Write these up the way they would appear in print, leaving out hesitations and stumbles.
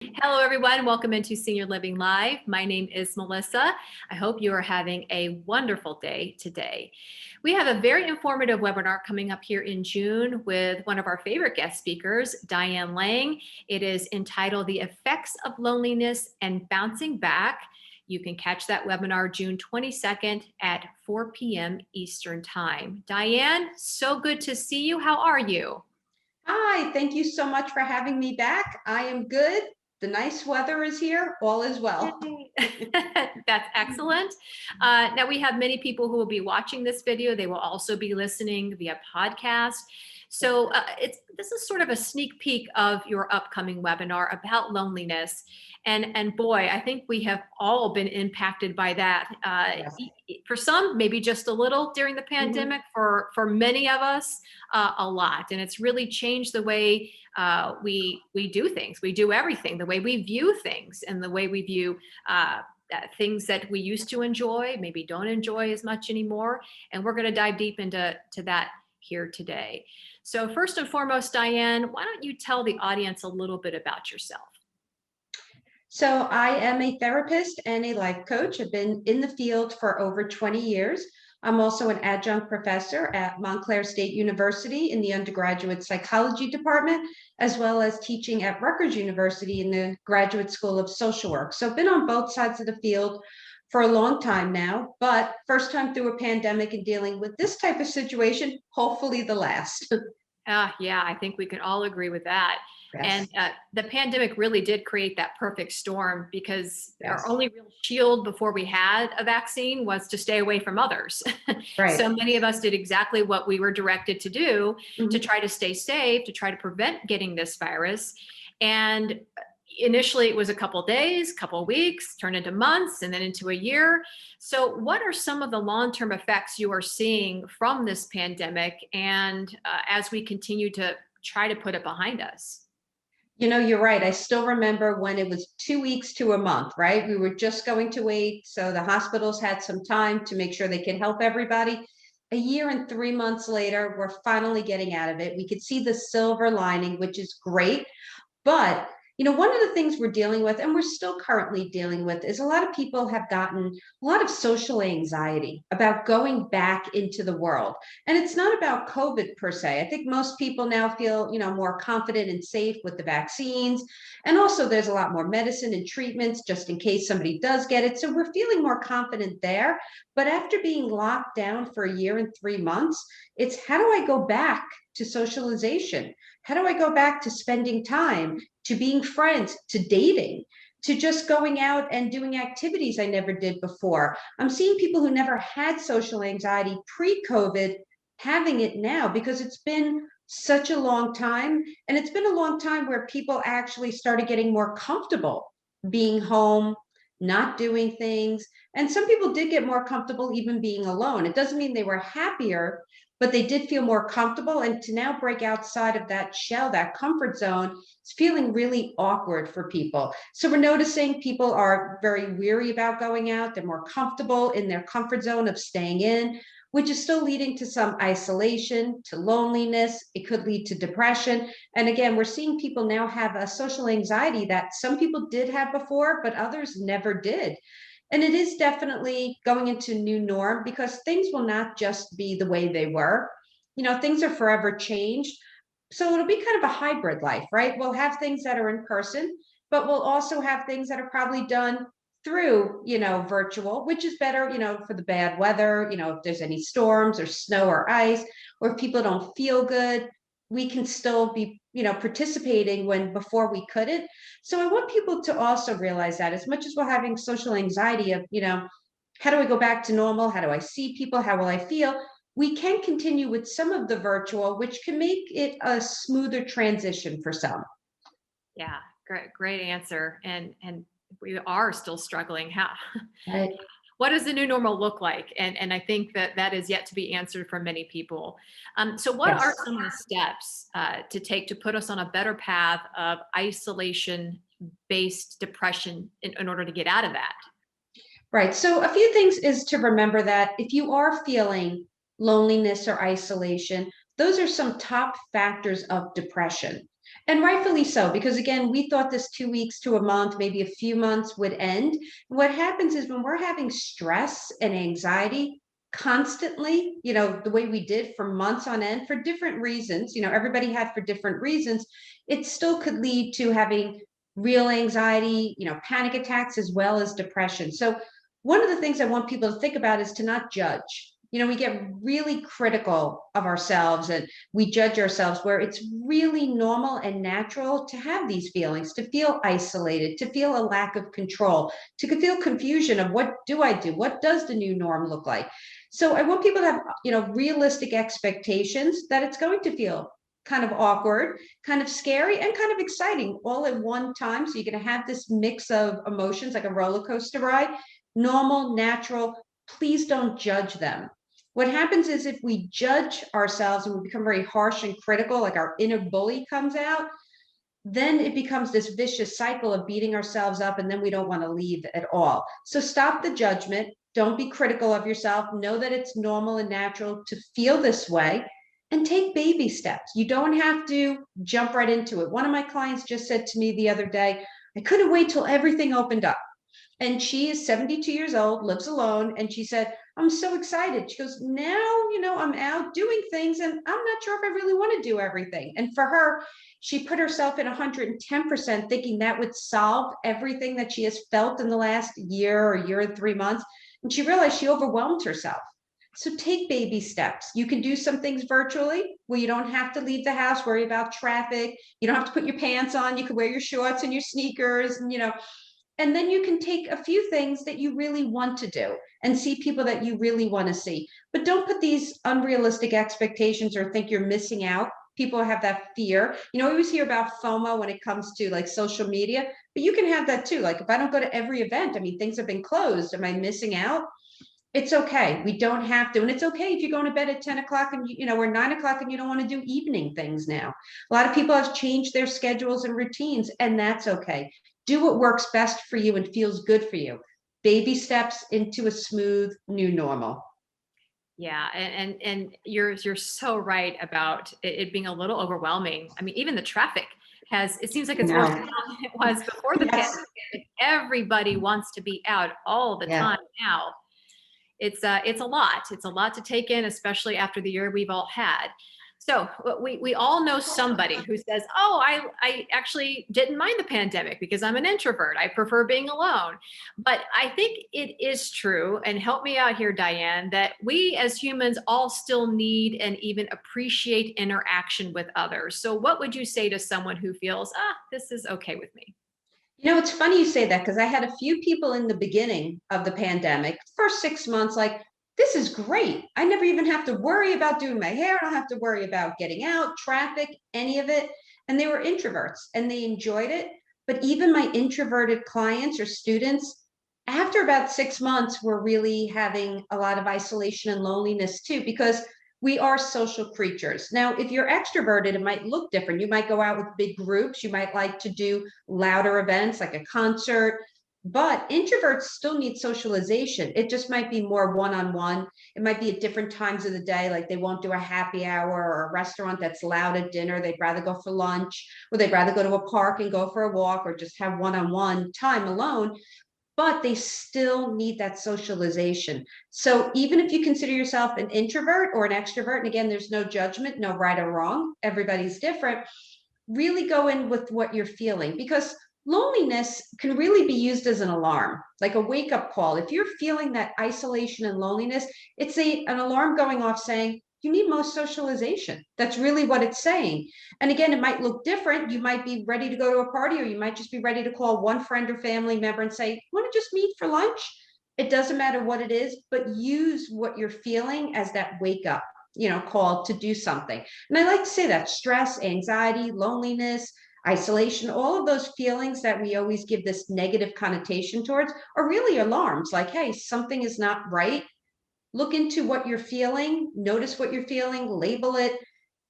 Hello, everyone. Welcome into Senior Living Live. My name is Melissa. I hope you are having a wonderful day today. We have a very informative webinar coming up here in June with one of our favorite guest speakers, Diane Lang. It is entitled The Effects of Loneliness and Bouncing Back. You can catch that webinar June 22nd at 4 p.m. Eastern Time. Diane, so good to see you. How are you? Hi, thank you so much for having me back. I am good. The nice weather is here. All is well. Yay. That's excellent. Now we have many people who will be watching this video. They will also be listening via podcast. So this is sort of a sneak peek of your upcoming webinar about loneliness. And boy, I think we have all been impacted by that. Yes. For some, maybe just a little during the pandemic. For many of us, a lot. And it's really changed the way we do things. We do everything, the way we view things and the way we view things that we used to enjoy, maybe don't enjoy as much anymore. And we're going to dive deep into that here today. So first and foremost, Diane, why don't you tell the audience a little bit about yourself? So I am a therapist and a life coach. I've been in the field for over 20 years. I'm also an adjunct professor at Montclair State University in the undergraduate psychology department, as well as teaching at Rutgers University in the Graduate School of Social Work. So I've been on both sides of the field for a long time now, but first time through a pandemic and dealing with this type of situation, hopefully the last. Yeah, I think we can all agree with that. Yes. And the pandemic really did create that perfect storm because our Yes. only real shield before we had a vaccine was to stay away from others. Right. So many of us did exactly what we were directed to do to Mhm. try to stay safe, to try to prevent getting this virus. And initially it was a couple days, couple weeks, turned into months, and then into a year. So what are some of the long-term effects you are seeing from this pandemic and as we continue to try to put it behind us? You're right. I still remember when it was 2 weeks to a month, right? We were just going to wait. So the hospitals had some time to make sure they could help everybody. A year and 3 months later, we're finally getting out of it. We could see the silver lining, which is great. But, one of the things we're dealing with, and we're still currently dealing with, is a lot of people have gotten a lot of social anxiety about going back into the world. And it's not about COVID per se. I think most people now feel, more confident and safe with the vaccines. And also there's a lot more medicine and treatments just in case somebody does get it. So we're feeling more confident there. But after being locked down for a year and 3 months, it's how do I go back to socialization? How do I go back to spending time, to being friends, to dating, to just going out and doing activities I never did before? I'm seeing people who never had social anxiety pre-COVID having it now because it's been such a long time. And it's been a long time where people actually started getting more comfortable being home, not doing things. And some people did get more comfortable even being alone. It doesn't mean they were happier, but they did feel more comfortable. And to now break outside of that shell, that comfort zone, it's feeling really awkward for people. So we're noticing people are very weary about going out. They're more comfortable in their comfort zone of staying in, which is still leading to some isolation, to loneliness. It could lead to depression. And again, we're seeing people now have a social anxiety that some people did have before, but others never did. And it is definitely going into new norm because things will not just be the way they were. Things are forever changed. So it'll be kind of a hybrid life, right? We'll have things that are in person, but we'll also have things that are probably done through, virtual, which is better, for the bad weather, if there's any storms or snow or ice, or if people don't feel good, we can still be, participating when before we couldn't. So I want people to also realize that as much as we're having social anxiety of, how do I go back to normal? How do I see people? How will I feel? We can continue with some of the virtual, which can make it a smoother transition for some. Yeah, great answer. And we are still struggling. How Right. what does the new normal look like? And I think that is yet to be answered for many people. So what Yes. are some of the steps to take to put us on a better path of isolation-based depression in order to get out of that? Right. So a few things is to remember that if you are feeling loneliness or isolation, those are some top factors of depression. And rightfully so, because again, we thought this 2 weeks to a month, maybe a few months would end. What happens is when we're having stress and anxiety constantly, the way we did for months on end for different reasons, everybody had for different reasons, it still could lead to having real anxiety, panic attacks, as well as depression. So one of the things I want people to think about is to not judge. We get really critical of ourselves and we judge ourselves, where it's really normal and natural to have these feelings, to feel isolated, to feel a lack of control, to feel confusion of what do I do? What does the new norm look like? So I want people to have, realistic expectations that it's going to feel kind of awkward, kind of scary, and kind of exciting all at one time. So you're going to have this mix of emotions like a roller coaster ride, normal, natural. Please don't judge them. What happens is if we judge ourselves and we become very harsh and critical, like our inner bully comes out, then it becomes this vicious cycle of beating ourselves up, and then we don't want to leave at all. So stop the judgment. Don't be critical of yourself. Know that it's normal and natural to feel this way, and take baby steps. You don't have to jump right into it. One of my clients just said to me the other day, I couldn't wait till everything opened up. And she is 72 years old, lives alone. And she said, I'm so excited. She goes, now, I'm out doing things and I'm not sure if I really want to do everything. And for her, she put herself in 110% thinking that would solve everything that she has felt in the last year or year and 3 months. And she realized she overwhelmed herself. So take baby steps. You can do some things virtually where you don't have to leave the house, worry about traffic. You don't have to put your pants on. You can wear your shorts and your sneakers, and then you can take a few things that you really want to do and see people that you really want to see. But don't put these unrealistic expectations or think you're missing out. People have that fear. We always hear about FOMO when it comes to like social media, but you can have that too. Like if I don't go to every event, things have been closed. Am I missing out? It's okay. We don't have to. And it's okay if you're going to bed at 10 o'clock and, or 9 o'clock and you don't want to do evening things now. A lot of people have changed their schedules and routines, and that's okay. Do what works best for you and feels good for you. Baby steps into a smooth new normal. Yeah, and you're so right about it being a little overwhelming. Even the traffic it seems like it's worse No. now than it was before the Yes. pandemic. Everybody wants to be out all the Yeah. time now. It's a lot. It's a lot to take in, especially after the year we've all had. So we all know somebody who says, oh, I actually didn't mind the pandemic because I'm an introvert. I prefer being alone. But I think it is true, and help me out here, Diane, that we as humans all still need and even appreciate interaction with others. So what would you say to someone who feels, this is okay with me? It's funny you say that because I had a few people in the beginning of the pandemic, first 6 months, like, this is great. I never even have to worry about doing my hair. I don't have to worry about getting out, traffic, any of it. And they were introverts and they enjoyed it. But even my introverted clients or students, after about 6 months, were really having a lot of isolation and loneliness too, because we are social creatures. Now, if you're extroverted, it might look different. You might go out with big groups. You might like to do louder events like a concert, but introverts still need socialization. It just might be more one-on-one. It might be at different times of the day, like they won't do a happy hour or a restaurant that's loud at dinner. They'd rather go for lunch, or they'd rather go to a park and go for a walk, or just have one-on-one time alone, but they still need that socialization. So even if you consider yourself an introvert or an extrovert, and again, there's no judgment, no right or wrong, everybody's different, really go in with what you're feeling, because loneliness can really be used as an alarm, like a wake up call. If you're feeling that isolation and loneliness, it's an alarm going off saying, you need more socialization. That's really what it's saying. And again, it might look different. You might be ready to go to a party, or you might just be ready to call one friend or family member and say, want to just meet for lunch? It doesn't matter what it is, but use what you're feeling as that wake up, call to do something. And I like to say that stress, anxiety, loneliness, isolation, all of those feelings that we always give this negative connotation towards are really alarms like, hey, something is not right. Look into what you're feeling, notice what you're feeling, label it,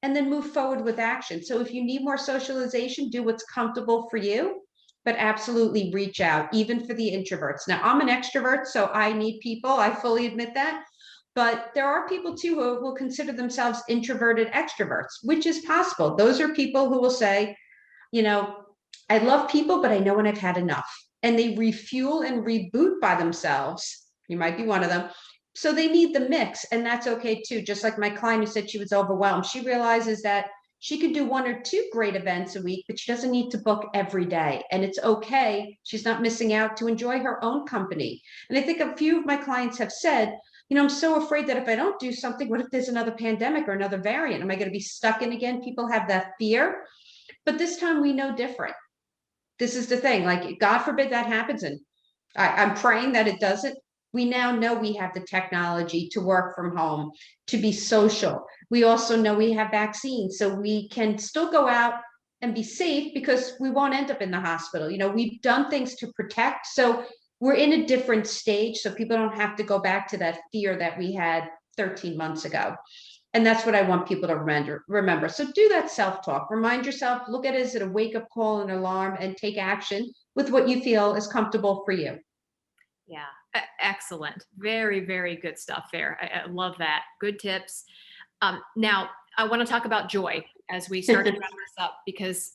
and then move forward with action. So if you need more socialization, do what's comfortable for you, but absolutely reach out, even for the introverts. Now, I'm an extrovert, so I need people. I fully admit that. But there are people too who will consider themselves introverted extroverts, which is possible. Those are people who will say, you know, I love people, but I know when I've had enough. And they refuel and reboot by themselves. You might be one of them. So they need the mix, and that's okay too. Just like my client who said she was overwhelmed, she realizes that she could do one or two great events a week, but she doesn't need to book every day. And it's okay. She's not missing out to enjoy her own company. And I think a few of my clients have said, I'm so afraid that if I don't do something, what if there's another pandemic or another variant? Am I going to be stuck in again? People have that fear. But this time we know different. This is the thing, like, God forbid that happens. And I'm praying that it doesn't. We now know we have the technology to work from home, to be social. We also know we have vaccines, so we can still go out and be safe because we won't end up in the hospital. We've done things to protect. So we're in a different stage, so people don't have to go back to that fear that we had 13 months ago. And that's what I want people to remember. So do that self-talk. Remind yourself, look at it as a wake-up call, an alarm, and take action with what you feel is comfortable for you. Yeah, excellent. Very, very good stuff there. I love that. Good tips. Now, I want to talk about joy as we start to wrap this up, because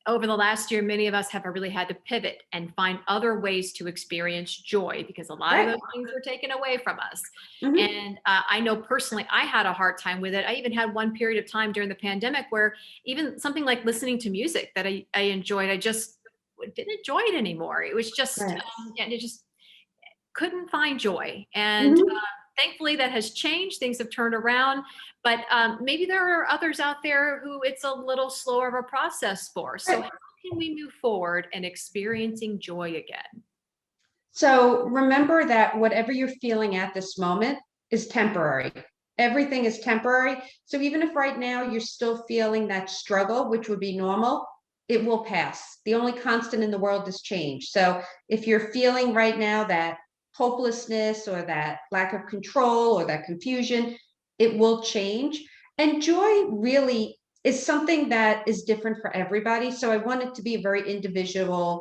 over the last year, many of us have really had to pivot and find other ways to experience joy, because a lot of Right. those things were taken away from us. Mhm. And I know personally, I had a hard time with it. I even had one period of time during the pandemic where even something like listening to music that I enjoyed, I just didn't enjoy it anymore. It was just, Right. and it just couldn't find joy. And Mhm. thankfully that has changed. Things have turned around, but maybe there are others out there who it's a little slower of a process for. So Right. how can we move forward and experiencing joy again? So remember that whatever you're feeling at this moment is temporary. Everything is temporary. So even if right now you're still feeling that struggle, which would be normal, it will pass. The only constant in the world is change. So if you're feeling right now that hopelessness or that lack of control or that confusion, it will change. And joy really is something that is different for everybody. So I want it to be a very individual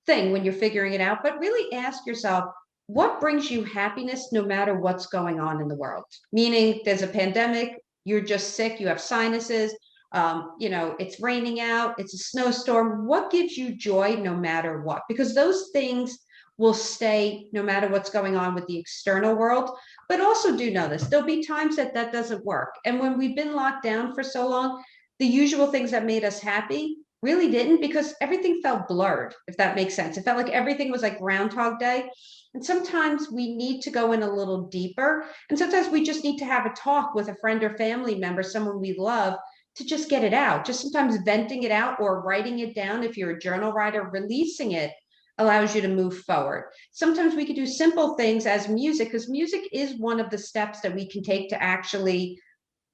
thing when you're figuring it out, but really ask yourself, what brings you happiness no matter what's going on in the world? Meaning there's a pandemic, you're just sick, you have sinuses, it's raining out, it's a snowstorm. What gives you joy no matter what? Because those things will stay no matter what's going on with the external world. But also do know this, there'll be times that that doesn't work. And when we've been locked down for so long, the usual things that made us happy really didn't, because everything felt blurred, if that makes sense. It felt like everything was like Groundhog Day. And sometimes we need to go in a little deeper. And sometimes we just need to have a talk with a friend or family member, someone we love, to just get it out. Just sometimes venting it out or writing it down. If you're a journal writer, releasing it allows you to move forward. Sometimes we could do simple things as music, because music is one of the steps that we can take to actually,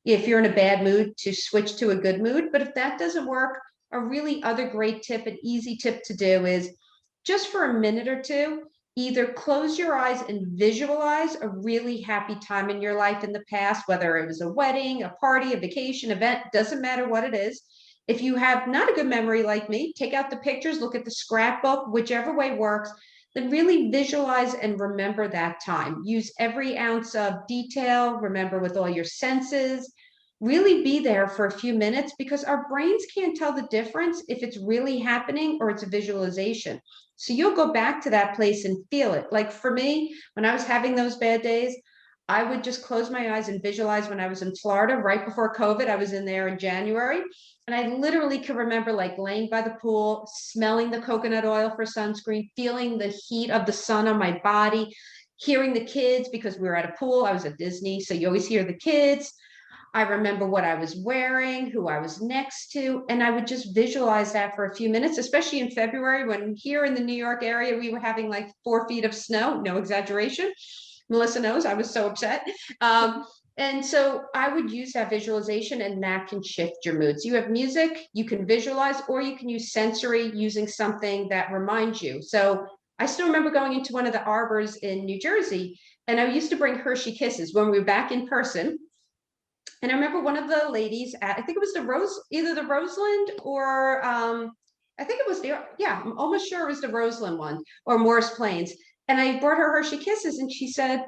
if you're in a bad mood, to switch to a good mood. But if that doesn't work, a really other great tip, an easy tip to do is just for a minute or two, either close your eyes and visualize a really happy time in your life in the past, whether it was a wedding, a party, a vacation, event, doesn't matter what it is. If you have not a good memory like me, take out the pictures, look at the scrapbook, whichever way works, then really visualize and remember that time. Use every ounce of detail, remember with all your senses, really be there for a few minutes, because our brains can't tell the difference if it's really happening or it's a visualization. So you'll go back to that place and feel it. Like for me, when I was having those bad days, I would just close my eyes and visualize when I was in Florida right before COVID. I was in there in January. And I literally can remember like laying by the pool, smelling the coconut oil for sunscreen, feeling the heat of the sun on my body, hearing the kids, because we were at a pool. I was at Disney, so you always hear the kids. I remember what I was wearing, who I was next to, and I would just visualize that for a few minutes, especially in February when here in the New York area, we were having like 4 feet of snow, no exaggeration. Melissa knows I was so upset. And so I would use that visualization, and that can shift your moods. You have music, you can visualize, or you can use sensory using something that reminds you. So I still remember going into one of the arbors in New Jersey, and I used to bring Hershey Kisses when we were back in person. And I remember one of the ladies at, I think it was either the Roseland or I think it was yeah, I'm almost sure it was the Roseland one or Morris Plains. And I brought her Hershey Kisses, and she said,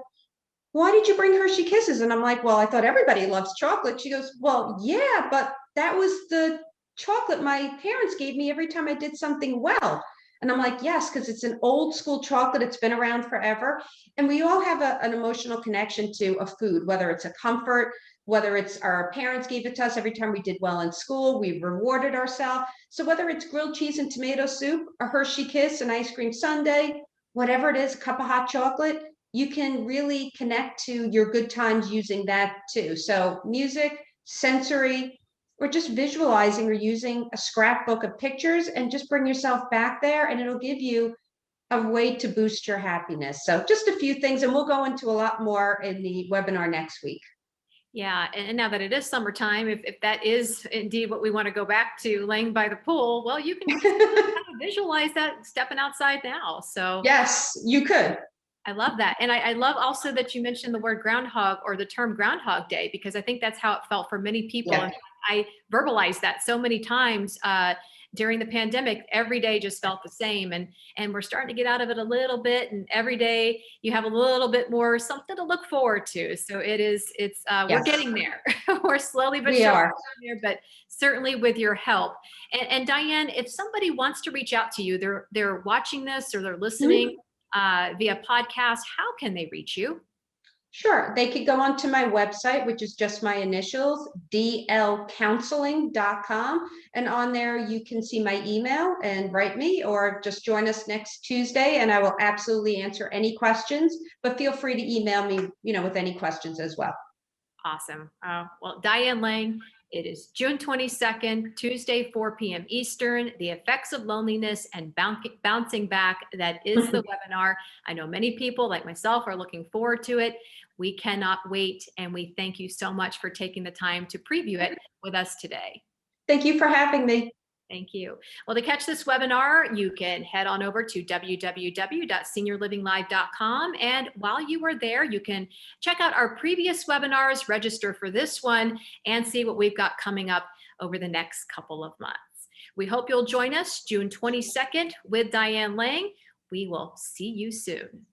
"Why did you bring Hershey Kisses?" And I'm like, "Well, I thought everybody loves chocolate." She goes, "Well, yeah, but that was the chocolate my parents gave me every time I did something well. And I'm like, yes, because it's an old school chocolate. It's been around forever. And we all have an emotional connection to a food, whether it's a comfort, whether it's our parents gave it to us every time we did well in school, we rewarded ourselves. So whether it's grilled cheese and tomato soup, a Hershey Kiss, an ice cream sundae, whatever it is, a cup of hot chocolate, you can really connect to your good times using that too. So music, sensory, or just visualizing or using a scrapbook of pictures and just bring yourself back there and it'll give you a way to boost your happiness. So just a few things, and we'll go into a lot more in the webinar next week. Yeah, and now that it is summertime, if that is indeed what we want to go back to, laying by the pool, well, you can kind of visualize that stepping outside now. So Yes, you could. I love that. And I love also that you mentioned the word groundhog or the term Groundhog Day, because I think that's how it felt for many people. Yeah. And I verbalized that so many times during the pandemic. Every day just felt the same. And we're starting to get out of it a little bit. And every day you have a little bit more something to look forward to. So we're Yes, getting there. We're slowly but we surely are. getting there, but certainly with your help. And Diane, if somebody wants to reach out to you, they're watching this or they're listening Mhm. via podcast, how can they reach you? Sure. They could go onto my website, which is just my initials, dlcounseling.com. And on there, you can see my email and write me, or just join us next Tuesday, and I will absolutely answer any questions. But feel free to email me, with any questions as well. Awesome. Well, Diane Lang, it is June 22nd, Tuesday, 4 p.m. Eastern, The Effects of Loneliness and Bouncing Back. That is the webinar. I know many people like myself are looking forward to it. We cannot wait. And we thank you so much for taking the time to preview it with us today. Thank you for having me. Thank you. Well, to catch this webinar, you can head on over to www.seniorlivinglive.com. And while you are there, you can check out our previous webinars, register for this one, and see what we've got coming up over the next couple of months. We hope you'll join us June 22nd with Diane Lang. We will see you soon.